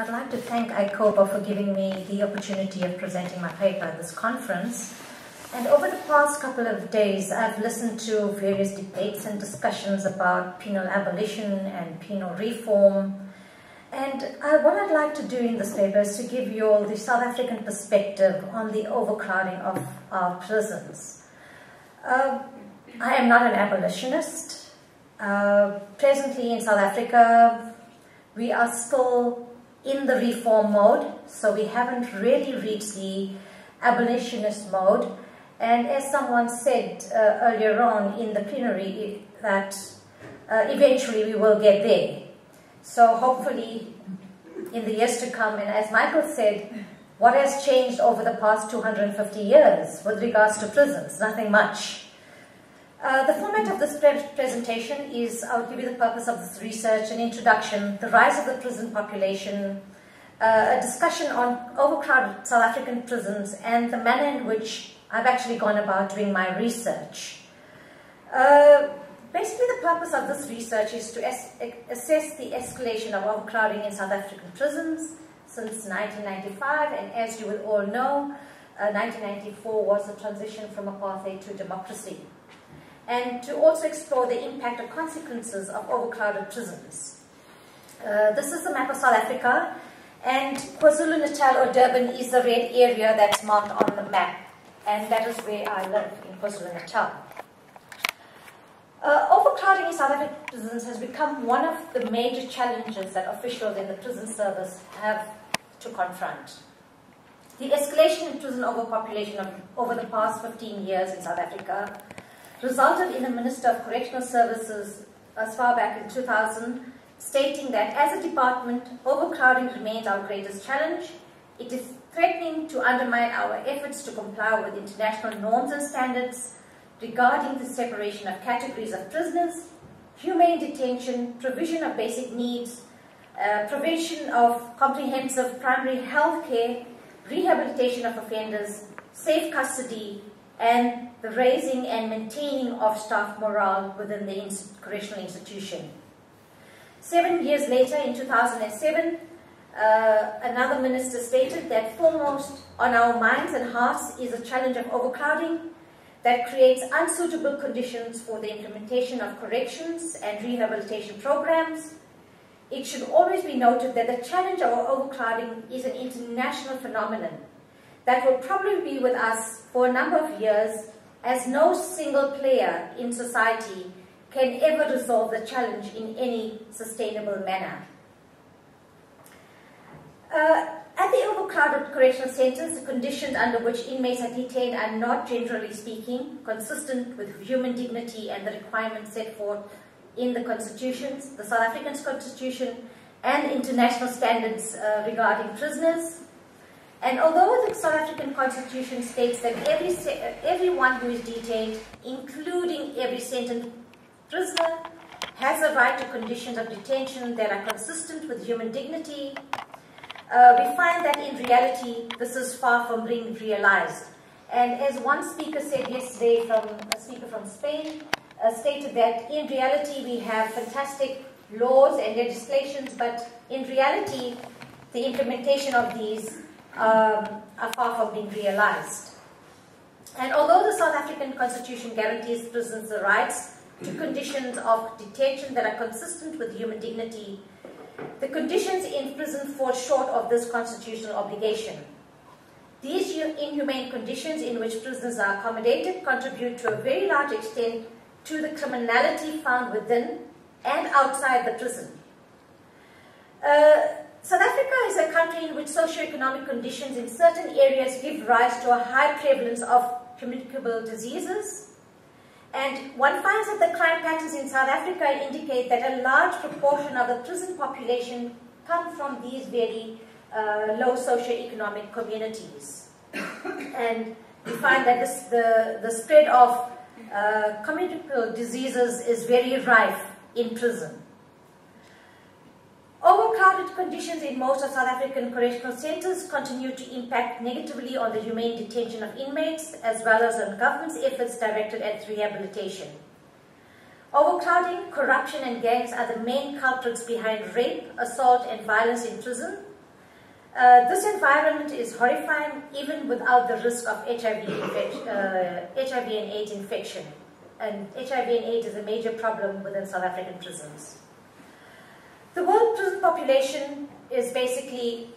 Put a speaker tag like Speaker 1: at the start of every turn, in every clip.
Speaker 1: I'd like to thank ICOPA for giving me the opportunity of presenting my paper at this conference. And over the past couple of days, I've listened to various debates and discussions about penal abolition and penal reform. And what I'd like to do in this paper is to give you all the South African perspective on the overcrowding of our prisons. I am not an abolitionist. Presently in South Africa, we are still in the reform mode, so we haven't really reached the abolitionist mode. And as someone said earlier on in the plenary, that eventually we will get there. So hopefully in the years to come, and as Michael said, what has changed over the past 250 years with regards to prisons? Nothing much. The format of this presentation is, I'll give you the purpose of this research, an introduction, the rise of the prison population, a discussion on overcrowded South African prisons, and the manner in which I've actually gone about doing my research. Basically, the purpose of this research is to assess the escalation of overcrowding in South African prisons since 1995, and as you will all know, 1994 was the transition from apartheid to democracy. And to also explore the impact or consequences of overcrowded prisons. This is the map of South Africa, and KwaZulu-Natal or Durban is the red area that's marked on the map, and that is where I live, in KwaZulu-Natal. Overcrowding in South African prisons has become one of the major challenges that officials in the prison service have to confront. The escalation in prison overpopulation over the past 15 years in South Africa resulted in the Minister of Correctional Services as far back in 2000 stating that as a department, overcrowding remains our greatest challenge. It is threatening to undermine our efforts to comply with international norms and standards regarding the separation of categories of prisoners, humane detention, provision of basic needs, provision of comprehensive primary health care, rehabilitation of offenders, safe custody, and the raising and maintaining of staff morale within the correctional institution. 7 years later, in 2007, another minister stated that foremost on our minds and hearts is a challenge of overcrowding that creates unsuitable conditions for the implementation of corrections and rehabilitation programs. It should always be noted that the challenge of overcrowding is an international phenomenon that will probably be with us for a number of years, as no single player in society can ever resolve the challenge in any sustainable manner. At the overcrowded correctional centres, the conditions under which inmates are detained are not, generally speaking, consistent with human dignity and the requirements set forth in the constitutions, the South African Constitution, and international standards regarding prisoners. And although the South African Constitution states that everyone who is detained, including every sentenced prisoner, has a right to conditions of detention that are consistent with human dignity, we find that in reality, this is far from being realized. And as one speaker said yesterday, a speaker from Spain, stated that in reality we have fantastic laws and legislations, but in reality, the implementation of these are far from being realized. And although the South African Constitution guarantees prisoners the rights to conditions of detention that are consistent with human dignity, the conditions in prison fall short of this constitutional obligation. These inhumane conditions in which prisoners are accommodated contribute to a very large extent to the criminality found within and outside the prison. South Africa is a country in which socioeconomic conditions in certain areas give rise to a high prevalence of communicable diseases. And one finds that the crime patterns in South Africa indicate that a large proportion of the prison population come from these very low socioeconomic communities. And we find that the spread of communicable diseases is very rife in prison. Overcrowded conditions in most of South African correctional centres continue to impact negatively on the humane detention of inmates, as well as on government's efforts directed at rehabilitation. Overcrowding, corruption and gangs are the main culprits behind rape, assault and violence in prison, This environment is horrifying even without the risk of HIV and AIDS infection. And HIV and AIDS is a major problem within South African prisons. The world prison population is basically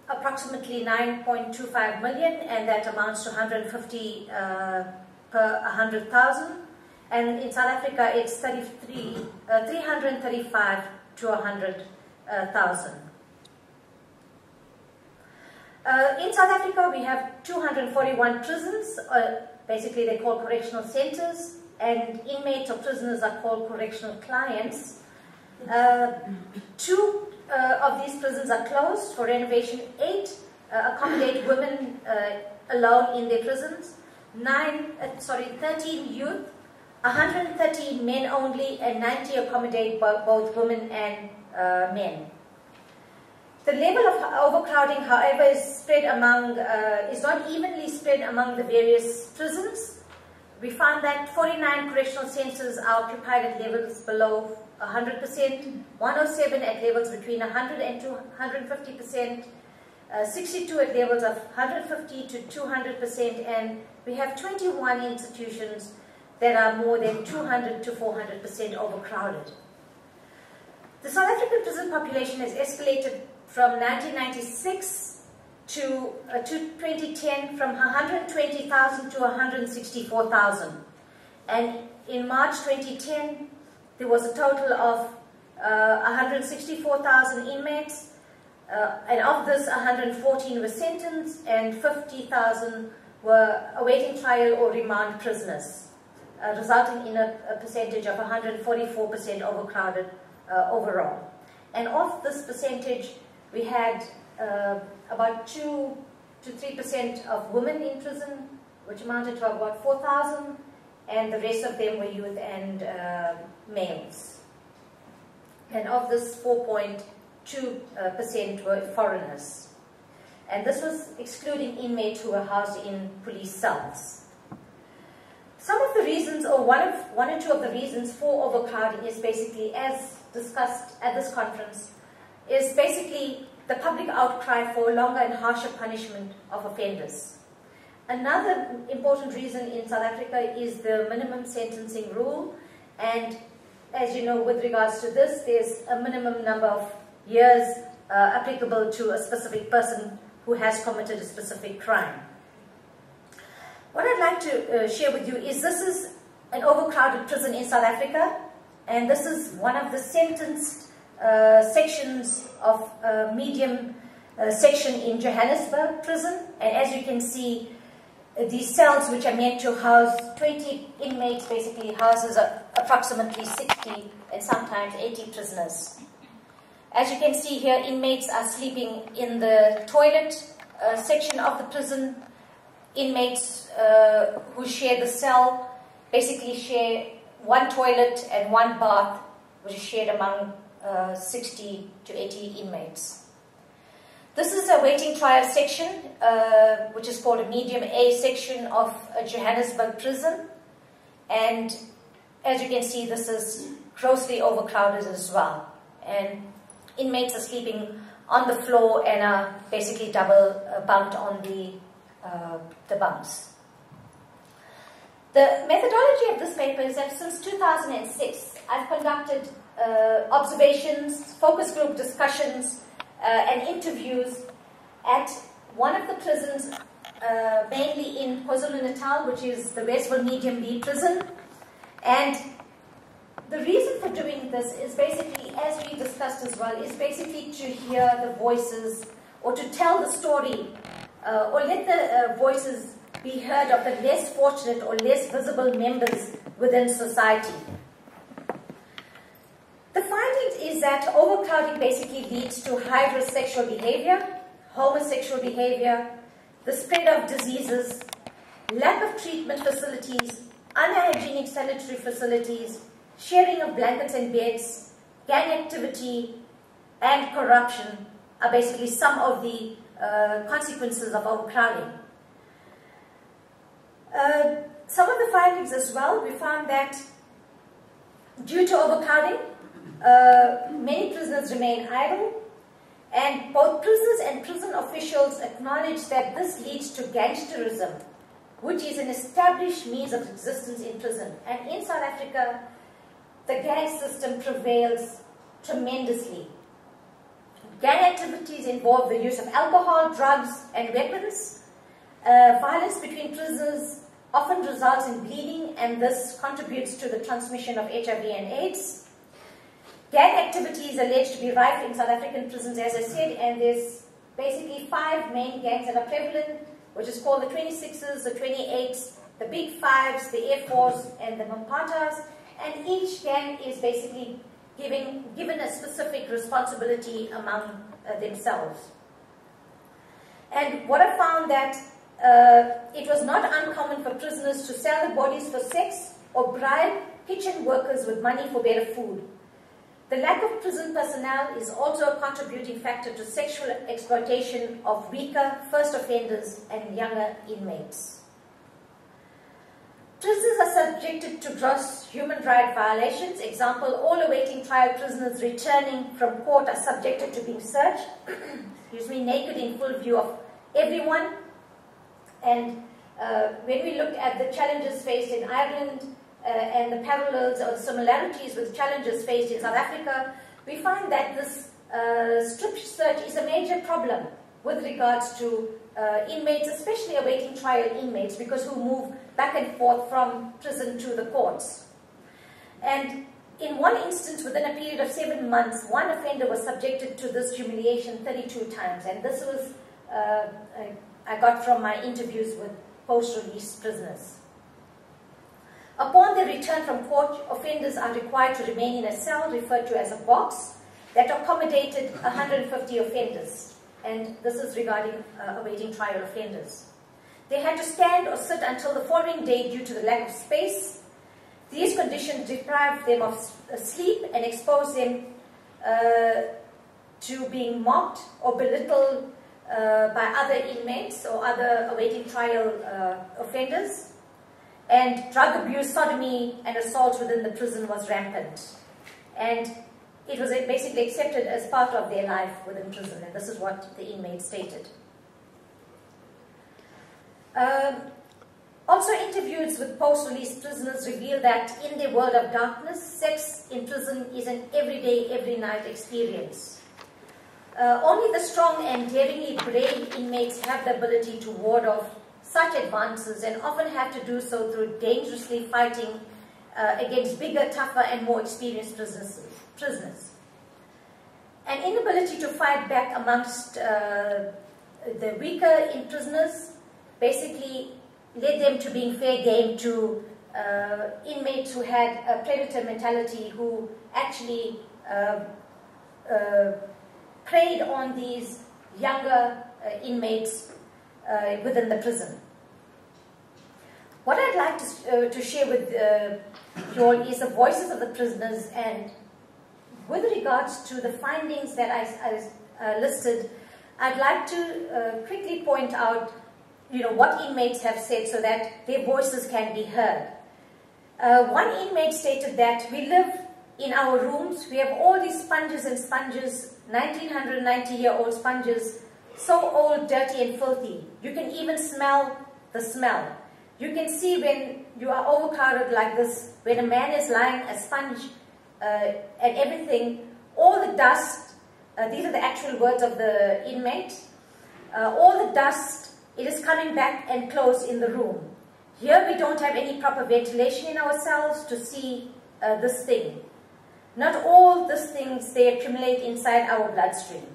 Speaker 1: approximately 9.25 million, and that amounts to 150 per 100,000. And in South Africa, it's 335 to 100,000. In South Africa, we have 241 prisons. Basically, they're called correctional centers, and inmates or prisoners are called correctional clients. 2 of these prisons are closed for renovation. 8 accommodate women alone in their prisons. 13 youth, 130 men only, and 90 accommodate both women and men. The level of overcrowding, however, is not evenly spread among the various prisons. We found that 49 correctional centers are occupied at levels below 100%, 107 at levels between 100 and 250%, 62 at levels of 150 to 200%, and we have 21 institutions that are more than 200 to 400% overcrowded. The South African prison population has escalated from 1996 to 2010 from 120,000 to 164,000. And in March 2010, there was a total of 164,000 inmates, and of this 114 were sentenced and 50,000 were awaiting trial or remand prisoners, resulting in a percentage of 144% overcrowded overall. And of this percentage, we had about 2 to 3% of women in prison, which amounted to about 4,000, and the rest of them were youth and males. And of this, 4.2% were foreigners. And this was excluding inmates who were housed in police cells. Some of the reasons, or one or two of the reasons for overcrowding is basically, as discussed at this conference, is basically the public outcry for longer and harsher punishment of offenders. Another important reason in South Africa is the minimum sentencing rule, and as you know, with regards to this, there's a minimum number of years applicable to a specific person who has committed a specific crime. What I'd like to share with you is this is an overcrowded prison in South Africa, and this is one of the sentenced sections of medium section in Johannesburg prison. And as you can see, these cells, which are meant to house 20 inmates, basically houses approximately 60 and sometimes 80 prisoners. As you can see here, inmates are sleeping in the toilet section of the prison. Inmates who share the cell basically share one toilet and one bath, which is shared among 60 to 80 inmates. This is a waiting trial section, which is called a medium A section of a Johannesburg prison. And as you can see, this is grossly overcrowded as well. And inmates are sleeping on the floor and are basically double bunked on the bunks. The methodology of this paper is that since 2006, I've conducted observations, focus group discussions, and interviews at one of the prisons, mainly in KwaZulu-Natal, which is the Westville Medium B prison. And the reason for doing this is basically, as we discussed as well, is basically to hear the voices, or to tell the story, or let the voices be heard of the less fortunate or less visible members within society. The findings is that overcrowding basically leads to high-risk sexual behavior, homosexual behavior, the spread of diseases, lack of treatment facilities, unhygienic sanitary facilities, sharing of blankets and beds, gang activity, and corruption are basically some of the consequences of overcrowding. Some of the findings as well, we found that due to overcrowding, many prisoners remain idle, And both prisoners and prison officials acknowledge that this leads to gangsterism, which is an established means of existence in prison. And in South Africa, the gang system prevails tremendously. Gang activities involve the use of alcohol, drugs, and weapons. Violence between prisoners often results in bleeding, and this contributes to the transmission of HIV and AIDS. Gang activity is alleged to be rife in South African prisons, as I said, and there's basically 5 main gangs that are prevalent, which is called the 26s, the 28s, the Big Fives, the Air4s, and the Mampatas. And each gang is basically given a specific responsibility among themselves. And what I found that it was not uncommon for prisoners to sell their bodies for sex or bribe kitchen workers with money for better food. The lack of prison personnel is also a contributing factor to sexual exploitation of weaker first offenders and younger inmates. Prisoners are subjected to gross human rights violations. Example, all awaiting trial prisoners returning from court are subjected to being searched, naked in full view of everyone. And when we look at the challenges faced in Ireland and the parallels or similarities with challenges faced in South Africa, we find that this strip search is a major problem with regards to inmates, especially awaiting trial inmates, because who move back and forth from prison to the courts. And in one instance, within a period of 7 months, one offender was subjected to this humiliation 32 times. And this was, I got from my interviews with post-release prisoners. Upon their return from court, offenders are required to remain in a cell referred to as a box that accommodated 150 offenders. And this is regarding awaiting trial offenders. They had to stand or sit until the following day due to the lack of space. These conditions deprived them of sleep and exposed them to being mocked or belittled by other inmates or other awaiting trial offenders. And drug abuse, sodomy, and assault within the prison was rampant. And it was basically accepted as part of their life within prison, and this is what the inmates stated. Also, interviews with post-release prisoners reveal that in their world of darkness, sex in prison is an everyday, every night experience. Only the strong and daringly brave inmates have the ability to ward off such advances, and often have to do so through dangerously fighting against bigger, tougher, and more experienced prisoners. An inability to fight back amongst the weaker in prisoners basically led them to being fair game to inmates who had a predator mentality, who actually preyed on these younger inmates within the prison. What I'd like to share with you all is the voices of the prisoners, and with regards to the findings that I listed, I'd like to quickly point out what inmates have said so that their voices can be heard. One inmate stated that we live in our rooms, we have all these sponges and sponges, 1990-year-old sponges, so old, dirty and filthy. You can even smell the smell. You can see when you are overcrowded like this, when a man is lying a sponge and everything, all the dust, these are the actual words of the inmate, all the dust, it is coming back and close in the room. Here we don't have any proper ventilation in our cells to see this thing. Not all these things, they accumulate inside our bloodstream.